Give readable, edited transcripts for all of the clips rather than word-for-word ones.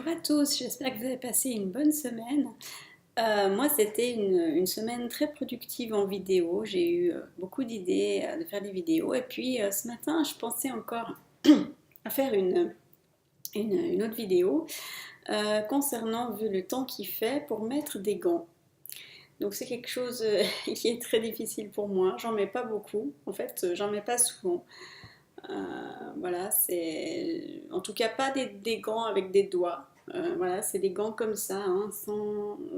à tous, j'espère que vous avez passé une bonne semaine. Moi, c'était une semaine très productive en vidéo. J'ai eu beaucoup d'idées de faire des vidéos. Et puis ce matin, je pensais encore à faire une autre vidéo concernant, vu le temps qu'il fait, pour mettre des gants. Donc c'est quelque chose qui est très difficile pour moi. J'en mets pas beaucoup. En fait, j'en mets pas souvent. Voilà, c'est en tout cas pas des gants avec des doigts. Voilà, c'est des gants comme ça, hein,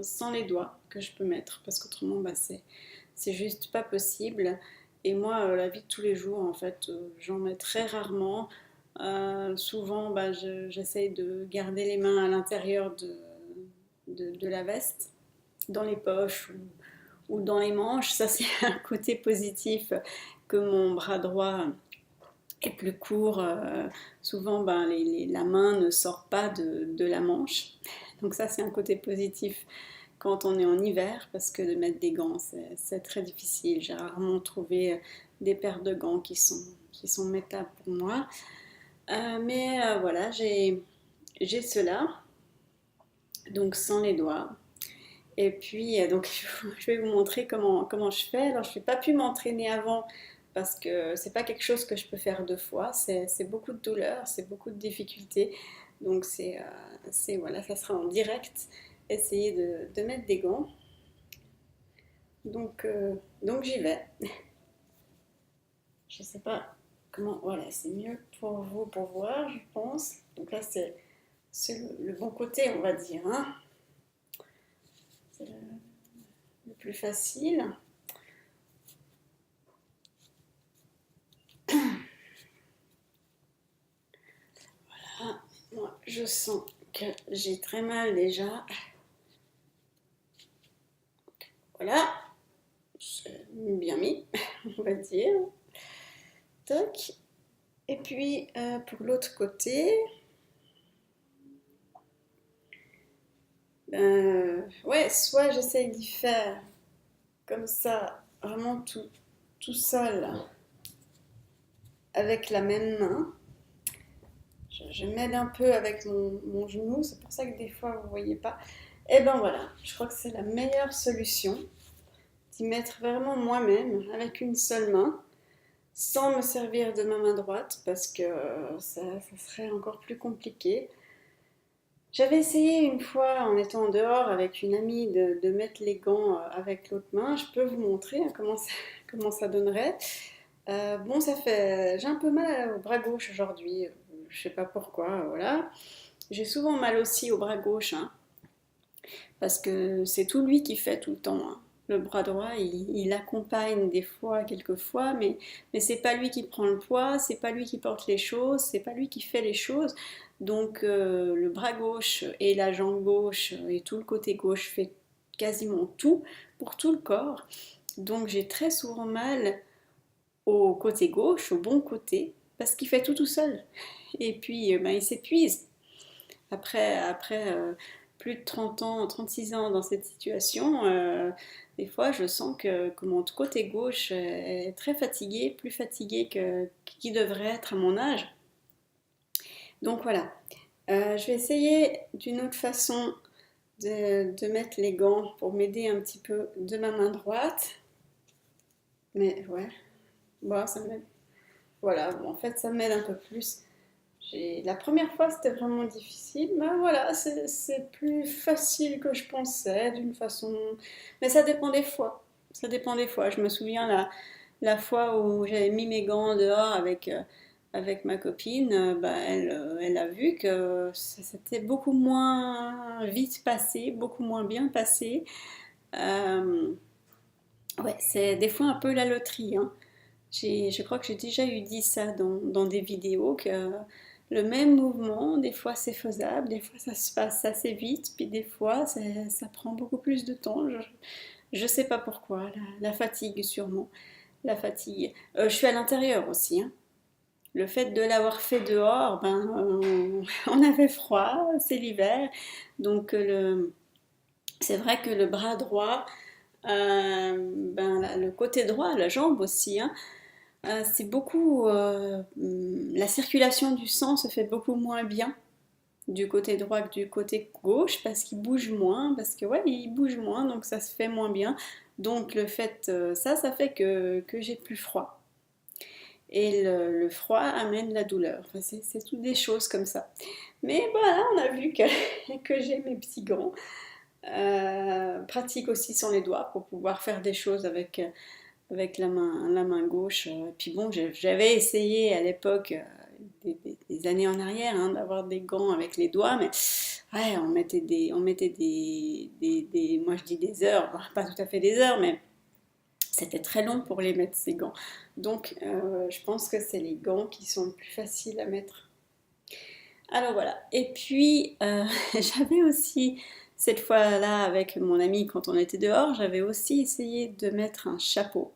sans les doigts que je peux mettre, parce qu'autrement, bah, c'est juste pas possible. Et moi, la vie de tous les jours, en fait, j'en mets très rarement. Souvent, bah, j'essaye de garder les mains à l'intérieur de la veste, dans les poches ou dans les manches. Ça, c'est un côté positif que mon bras droit est plus court. Souvent, ben, la main ne sort pas de la manche. Donc ça, c'est un côté positif quand on est en hiver, parce que de mettre des gants, c'est très difficile. J'ai rarement trouvé des paires de gants qui sont mettables pour moi. Mais voilà, j'ai cela, donc sans les doigts. Et puis, donc, je vais vous montrer comment je fais. Alors, je n'ai pas pu m'entraîner avant parce que c'est pas quelque chose que je peux faire deux fois. C'est beaucoup de douleur, c'est beaucoup de difficultés. Donc, voilà, ça sera en direct. Essayer de mettre des gants. Donc j'y vais. Je sais pas comment. Voilà, c'est mieux pour vous pour voir, je pense. Donc là, c'est le bon côté, on va dire, hein. C'est le plus facile. Ah, moi, je sens que j'ai très mal déjà. Voilà, c'est bien mis, on va dire. Toc. Et puis, pour l'autre côté, ouais, soit j'essaye d'y faire comme ça, vraiment tout seul, avec la même main. Je m'aide un peu avec mon genou, c'est pour ça que des fois vous ne voyez pas. Et ben voilà, je crois que c'est la meilleure solution d'y mettre vraiment moi-même avec une seule main, sans me servir de ma main droite parce que ça serait encore plus compliqué. J'avais essayé une fois en étant dehors avec une amie de mettre les gants avec l'autre main. Je peux vous montrer hein, comment ça donnerait. Bon, j'ai un peu mal au bras gauche aujourd'hui. Je sais pas pourquoi, voilà. J'ai souvent mal aussi au bras gauche, hein, parce que c'est tout lui qui fait tout le temps, hein. Le bras droit, il accompagne des fois, quelquefois, mais c'est pas lui qui prend le poids, c'est pas lui qui porte les choses, c'est pas lui qui fait les choses. Donc le bras gauche et la jambe gauche et tout le côté gauche fait quasiment tout pour tout le corps. Donc j'ai très souvent mal au côté gauche, au bon côté, parce qu'il fait tout seul. Et puis ben, il s'épuise. Après plus de 30 ans, 36 ans dans cette situation, des fois je sens que mon côté gauche est très fatigué, plus fatigué qu'il devrait être à mon âge. Donc voilà, je vais essayer d'une autre façon de mettre les gants pour m'aider un petit peu de ma main droite. Mais ouais, bon, ça m'aide. Voilà, bon, en fait ça m'aide un peu plus. La première fois, c'était vraiment difficile, mais voilà, c'est plus facile que je pensais, d'une façon. Mais ça dépend des fois. Ça dépend des fois. Je me souviens la fois où j'avais mis mes gants dehors avec ma copine, bah, elle a vu que ça s'était beaucoup moins vite passé, beaucoup moins bien passé. Euh, ouais, c'est des fois un peu la loterie, hein. Je crois que j'ai déjà eu dit ça dans des vidéos, que le même mouvement, des fois c'est faisable, des fois ça se passe assez vite, puis des fois ça prend beaucoup plus de temps. Je sais pas pourquoi, la fatigue sûrement, la fatigue. Je suis à l'intérieur aussi, hein. Le fait de l'avoir fait dehors, ben, on avait froid, c'est l'hiver, donc c'est vrai que le bras droit, ben, le côté droit, la jambe aussi, hein, c'est beaucoup. La circulation du sang se fait beaucoup moins bien. du côté droit que du côté gauche parce qu'il bouge moins, parce que ouais, il bouge moins, donc ça se fait moins bien. Donc le fait, ça fait que j'ai plus froid. Et le froid amène la douleur. Enfin, c'est toutes des choses comme ça. Mais voilà, on a vu que, que j'ai mes petits gants. Pratique aussi sur les doigts pour pouvoir faire des choses avec la main gauche. Puis bon, j'avais essayé à l'époque, des années en arrière, hein, d'avoir des gants avec les doigts, mais ouais, moi je dis des heures, pas tout à fait des heures, mais c'était très long pour les mettre ces gants. Donc je pense que c'est les gants qui sont le plus faciles à mettre. Alors voilà. Et puis j'avais aussi cette fois-là avec mon ami quand on était dehors, j'avais aussi essayé de mettre un chapeau.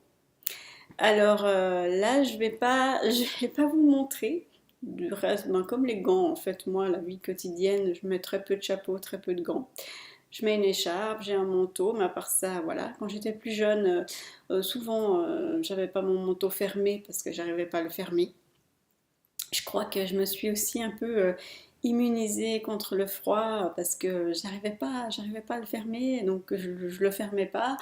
Alors là, je vais pas vous le montrer. Du reste, ben, comme les gants, en fait, moi, la vie quotidienne, je mets très peu de chapeaux, très peu de gants. Je mets une écharpe, j'ai un manteau, mais à part ça, voilà. Quand j'étais plus jeune, souvent, j'avais pas mon manteau fermé parce que j'arrivais pas à le fermer. Je crois que je me suis aussi un peu immunisée contre le froid parce que j'arrivais pas à le fermer, donc je le fermais pas.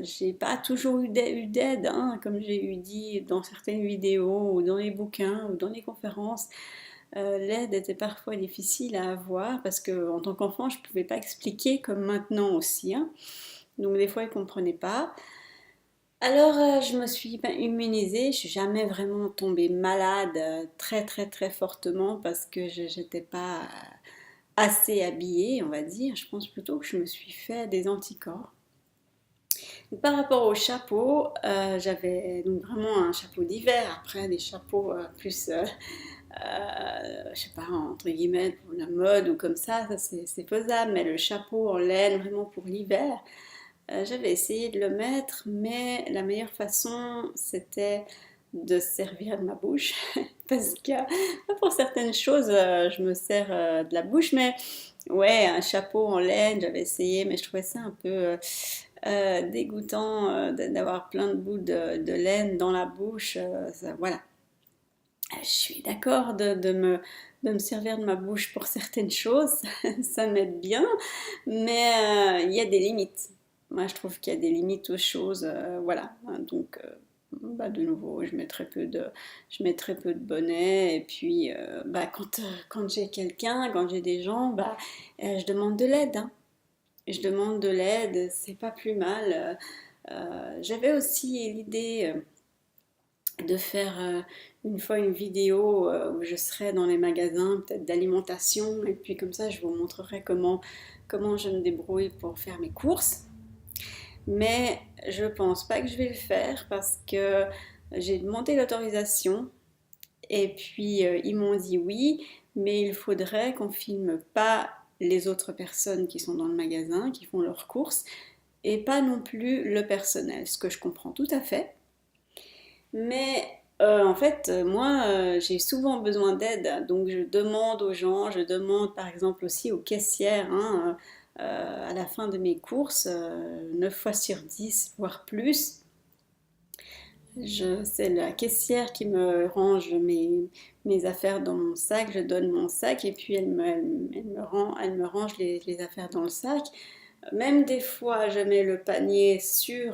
J'ai pas toujours eu d'aide, hein, comme j'ai eu dit dans certaines vidéos ou dans les bouquins ou dans les conférences. L'aide était parfois difficile à avoir parce que en tant qu'enfant, je pouvais pas expliquer comme maintenant aussi, hein. Donc des fois, ils comprenaient pas. Alors, je me suis immunisée, je suis jamais vraiment tombée malade très très très fortement parce que je n'étais pas assez habillée, on va dire. Je pense plutôt que je me suis fait des anticorps. Donc, par rapport au chapeau, j'avais donc vraiment un chapeau d'hiver, après des chapeaux plus, je sais pas, entre guillemets, pour la mode ou comme ça c'est faisable, mais le chapeau en laine vraiment pour l'hiver, j'avais essayé de le mettre, mais la meilleure façon, c'était de se servir de ma bouche. Parce que pour certaines choses, je me sers de la bouche, mais ouais, un chapeau en laine, j'avais essayé, mais je trouvais ça un peu dégoûtant d'avoir plein de bouts de laine dans la bouche. Voilà. Je suis d'accord de me servir de ma bouche pour certaines choses, ça m'aide bien, mais il y a des limites. Moi, je trouve qu'il y a des limites aux choses, voilà. Donc, bah, de nouveau, je mets très peu de bonnet, et puis, bah, quand j'ai quelqu'un, quand j'ai des gens, bah, je demande de l'aide, hein. Je demande de l'aide, c'est pas plus mal. J'avais aussi l'idée de faire une fois une vidéo où je serai dans les magasins peut-être d'alimentation et puis comme ça je vous montrerai comment je me débrouille pour faire mes courses. Mais je pense pas que je vais le faire parce que j'ai demandé l'autorisation et puis ils m'ont dit oui, mais il faudrait qu'on filme pas les autres personnes qui sont dans le magasin, qui font leurs courses, et pas non plus le personnel, ce que je comprends tout à fait. Mais en fait, moi, j'ai souvent besoin d'aide, donc je demande aux gens, je demande par exemple aussi aux caissières, hein, à la fin de mes courses, 9 fois sur 10, voire plus. C'est la caissière qui me range mes affaires dans mon sac, je donne mon sac et puis elle me range les affaires dans le sac. Même des fois, je mets le panier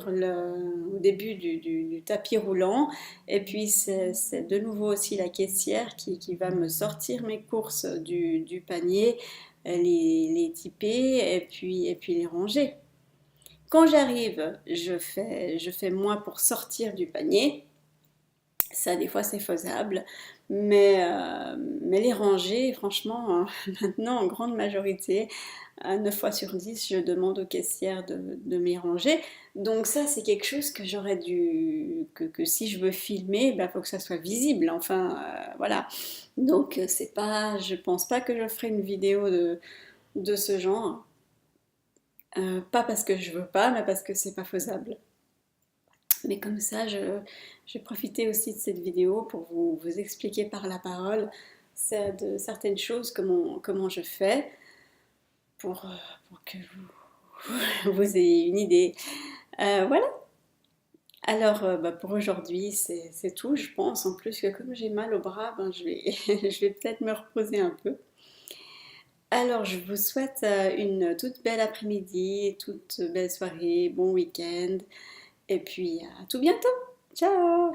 au début du tapis roulant. Et puis, c'est de nouveau aussi la caissière qui va me sortir mes courses du panier, les typer et puis les ranger. Quand j'arrive, je fais moi pour sortir du panier. Ça, des fois, c'est faisable. Mais les ranger, franchement, maintenant, en grande majorité, 9 fois sur 10, je demande aux caissières de m'y ranger. Donc ça, c'est quelque chose que j'aurais dû... Que si je veux filmer, il faut que ça soit visible. Enfin, voilà. Donc, c'est pas... Je pense pas que je ferai une vidéo de ce genre. Pas parce que je veux pas, mais parce que c'est pas faisable. Mais comme ça, j'ai profité aussi de cette vidéo pour vous expliquer par la parole de certaines choses, comment je fais pour, pour que vous ayez une idée. Voilà. Alors, pour aujourd'hui, c'est tout, je pense. En plus que comme j'ai mal au bras, ben, je vais, je vais peut-être me reposer un peu. Alors, je vous souhaite une toute belle après-midi, toute belle soirée, bon week-end, et puis à tout bientôt. Ciao!